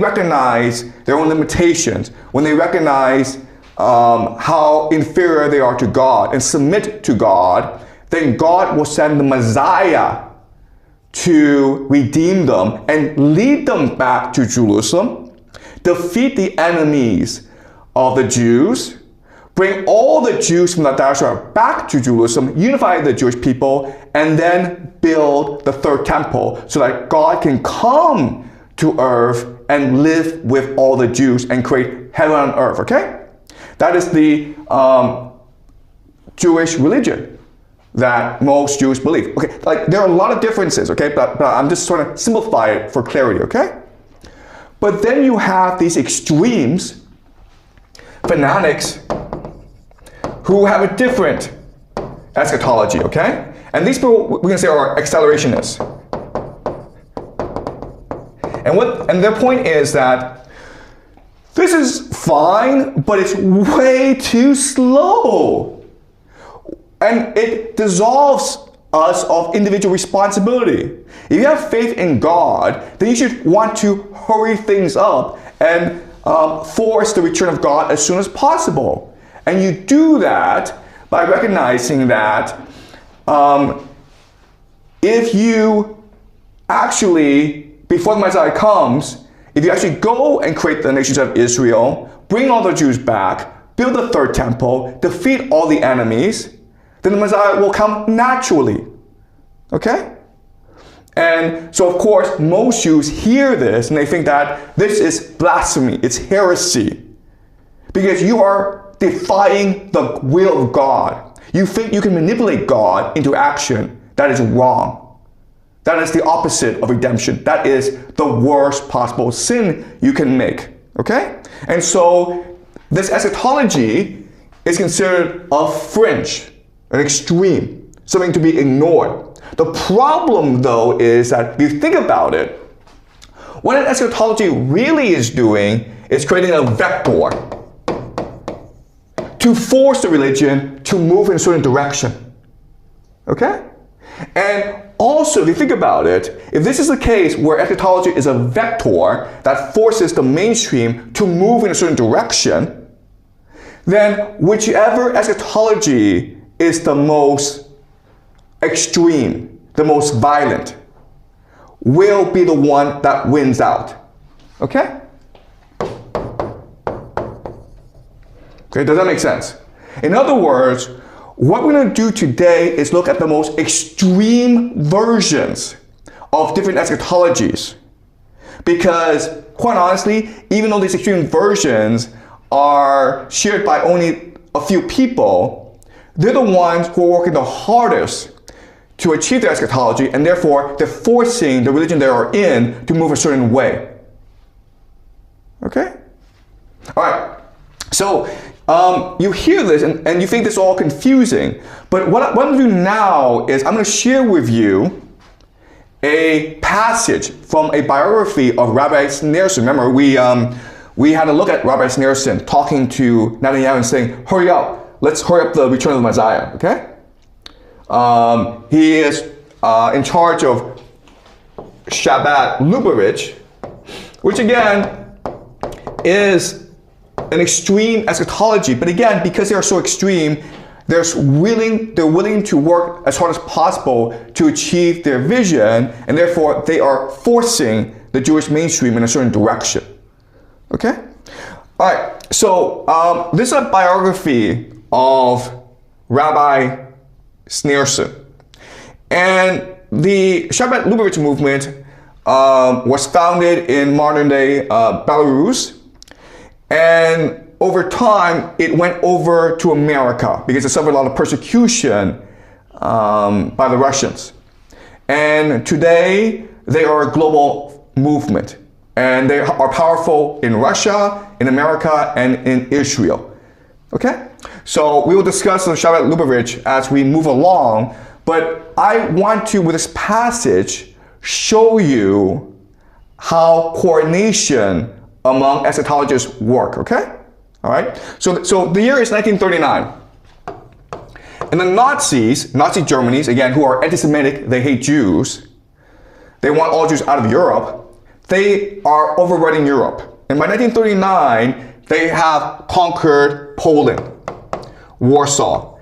recognize their own limitations, when they recognize how inferior they are to God and submit to God, then God will send the Messiah to redeem them and lead them back to Jerusalem, defeat the enemies of the Jews, bring all the Jews from the diaspora back to Jerusalem, unify the Jewish people, and then build the third temple so that God can come to earth and live with all the Jews and create heaven on earth, okay? That is the Jewish religion that most Jews believe. Okay, like there are a lot of differences, okay? But I'm just trying to simplify it for clarity, okay? But then you have these extremes, fanatics, who have a different eschatology, okay? And these people, we're gonna say, are accelerationists. And their point is that this is fine, but it's way too slow. And it dissolves us of individual responsibility. If you have faith in God, then you should want to hurry things up and force the return of God as soon as possible. And you do that by recognizing that if you actually, before the Messiah comes, if you actually go and create the nations of Israel, bring all the Jews back, build the third temple, defeat all the enemies, then the Messiah will come naturally. Okay? And so, of course, most Jews hear this and they think that this is blasphemy, it's heresy. Because you are defying the will of God. You think you can manipulate God into action. That is wrong. That is the opposite of redemption. That is the worst possible sin you can make. Okay? And so, this eschatology is considered a fringe, an extreme, something to be ignored. The problem, though, is that if you think about it, what an eschatology really is doing is creating a vector to force the religion to move in a certain direction. Okay? And also, if you think about it, if this is the case where eschatology is a vector that forces the mainstream to move in a certain direction, then whichever eschatology is the most extreme, the most violent, will be the one that wins out. Okay? Okay, does that make sense? In other words, what we're going to do today is look at the most extreme versions of different eschatologies. Because, quite honestly, even though these extreme versions are shared by only a few people, they're the ones who are working the hardest to achieve their eschatology, and therefore they're forcing the religion they are in to move a certain way. Okay? All right. So you hear this and you think this is all confusing, but what I'm going to do now is I'm going to share with you a passage from a biography of Rabbi Schneersohn. Remember, we had a look at Rabbi Schneerson talking to Netanyahu and saying, hurry up, let's hurry up the return of the Messiah, okay? He is in charge of Chabad-Lubavitch, which again is an extreme eschatology. But again, because they are so extreme, they're willing to work as hard as possible to achieve their vision, and therefore they are forcing the Jewish mainstream in a certain direction. Okay? All right, so this is a biography of Rabbi Schneerson. And the Chabad-Lubavitch movement was founded in modern-day Belarus. And over time, it went over to America because it suffered a lot of persecution by the Russians. And today, they are a global movement. And they are powerful in Russia, in America, and in Israel. Okay? So we will discuss the Chabad-Lubavitch as we move along. But I want to, with this passage, show you how coordination among eschatologists work, okay? All right? So the year is 1939. And the Nazis, Nazi Germany, again, who are anti-Semitic, they hate Jews, they want all Jews out of Europe, they are overrunning Europe. And by 1939, they have conquered Poland, Warsaw.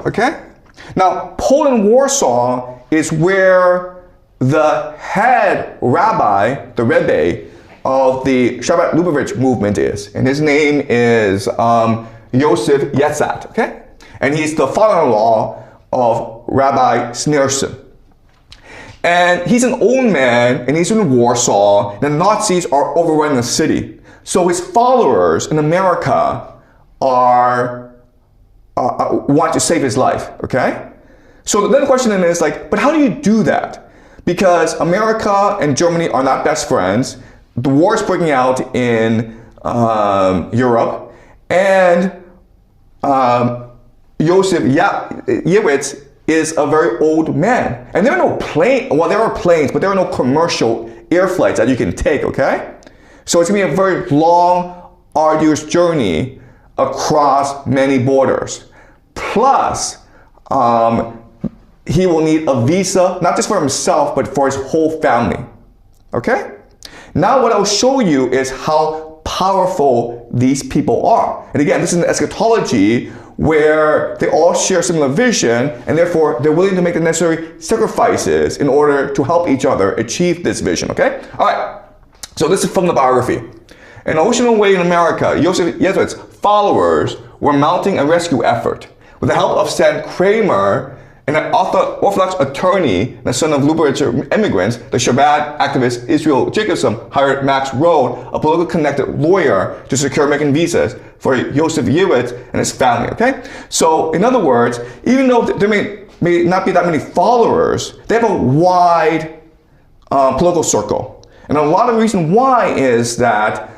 Okay? Now, Poland, Warsaw is where the head rabbi, the Rebbe, of the Chabad-Lubavitch movement is. And his name is Yosef Yitzchak, okay? And he's the father-in-law of Rabbi Schneerson. And he's an old man, and he's in Warsaw. The Nazis are overrunning the city. So his followers in America are want to save his life, okay? So then the question then is like, but how do you do that? Because America and Germany are not best friends. The war is breaking out in Europe, and Yosef Yitzchak is a very old man. And there are no planes, well, there are planes, but there are no commercial air flights that you can take, okay? So it's gonna be a very long, arduous journey across many borders. Plus, he will need a visa, not just for himself, but for his whole family, okay? Now what I'll show you is how powerful these people are. And again, this is an eschatology where they all share similar vision, and therefore they're willing to make the necessary sacrifices in order to help each other achieve this vision, okay? All right, so this is from the biography. In Ocean Away in America, Yosef Yitzchak's followers were mounting a rescue effort. With the help of Stan Kramer, an Orthodox attorney, the son of Lubavitcher immigrants, the Chabad activist Israel Jacobson hired Max Road, a politically connected lawyer, to secure American visas for Yosef Yitzchak and his family, okay? So, in other words, even though there may not be that many followers, they have a wide political circle. And a lot of the reason why is that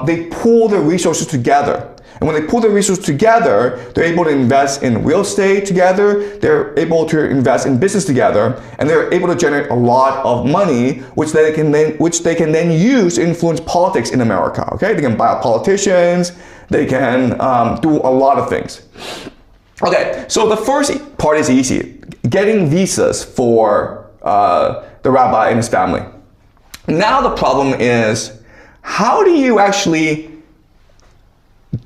they pool their resources together. And when they pull their resources together, they're able to invest in real estate together, they're able to invest in business together, and they're able to generate a lot of money, which they can then use to influence politics in America, okay? They can buy out politicians, they can do a lot of things. Okay, so the first part is easy, getting visas for the rabbi and his family. Now the problem is, how do you actually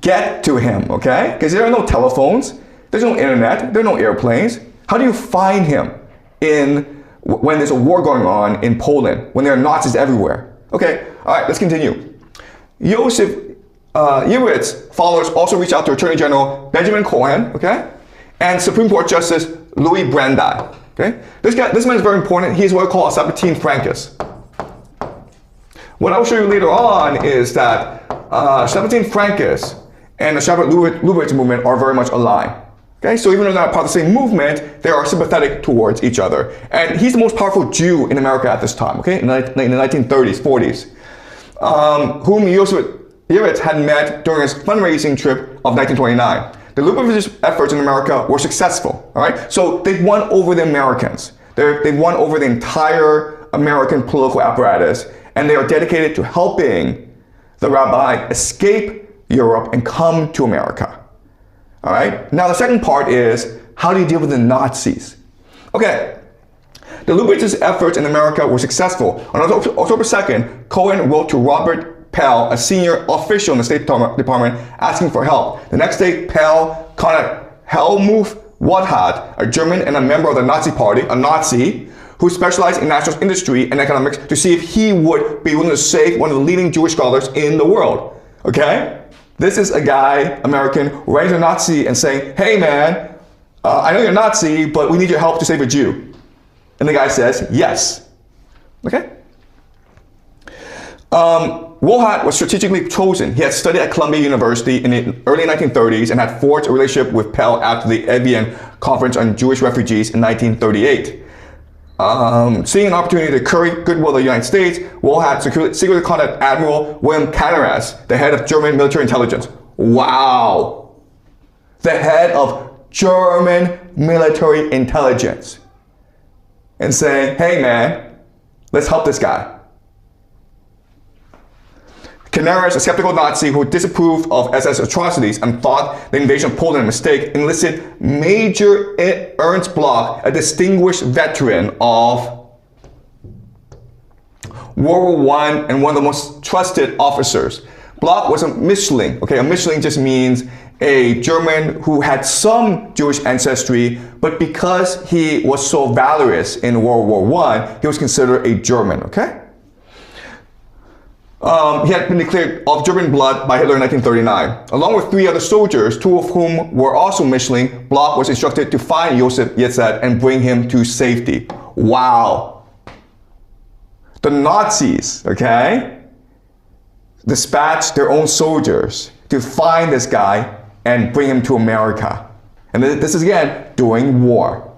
get to him, okay? Because there are no telephones, there's no internet, there are no airplanes. How do you find him when there's a war going on in Poland, when there are Nazis everywhere? Okay, all right, let's continue. Yosef Yitzchak's followers also reached out to Attorney General Benjamin Cohen, okay? And Supreme Court Justice Louis Brandeis, okay? This man is very important. He's what I call a 17 Fringes. What I'll show you later on is that 17 Fringes and the Chabad-Lubavitch movement are very much aligned. Okay, so even though they're not part of the same movement, they are sympathetic towards each other. And he's the most powerful Jew in America at this time, okay, in the 1930s, 40s, whom Yosef Yitzchak had met during his fundraising trip of 1929. The Lubavitch efforts in America were successful, all right? So they won over the Americans. They won over the entire American political apparatus, and they are dedicated to helping the rabbi escape Europe and come to America. All right? Now the second part is, how do you deal with the Nazis? Okay, the Lubavitch's efforts in America were successful. On October 2nd, Cohen wrote to Robert Pell, a senior official in the State Department, asking for help. The next day, Pell contacted Helmuth Wadhat, a German and a member of the Nazi Party, a Nazi, who specialized in national industry and economics, to see if he would be willing to save one of the leading Jewish scholars in the world. Okay? This is a guy, American, writing to a Nazi and saying, hey man, I know you're a Nazi, but we need your help to save a Jew. And the guy says, yes. Okay? Wohat was strategically chosen. He had studied at Columbia University in the early 1930s and had forged a relationship with Pell after the Evian Conference on Jewish Refugees in 1938. Seeing an opportunity to curry goodwill of the United States, Wohat secretly contacted Admiral William Canaras, the head of German military intelligence. Wow! The head of German military intelligence. And saying, hey man, let's help this guy. Canaras, a skeptical Nazi who disapproved of SS atrocities and thought the invasion of Poland a mistake, enlisted Major Ernst Bloch, a distinguished veteran of World War I and one of the most trusted officers. Bloch was a Mischling. Okay, a Mischling just means a German who had some Jewish ancestry, but because he was so valorous in World War I, he was considered a German, okay? He had been declared of German blood by Hitler in 1939. Along with 3 other soldiers, 2 of whom were also Mischling, Bloch was instructed to find Yosef Yitzchak and bring him to safety. Wow. The Nazis, okay, dispatched their own soldiers to find this guy and bring him to America. And this is again during war.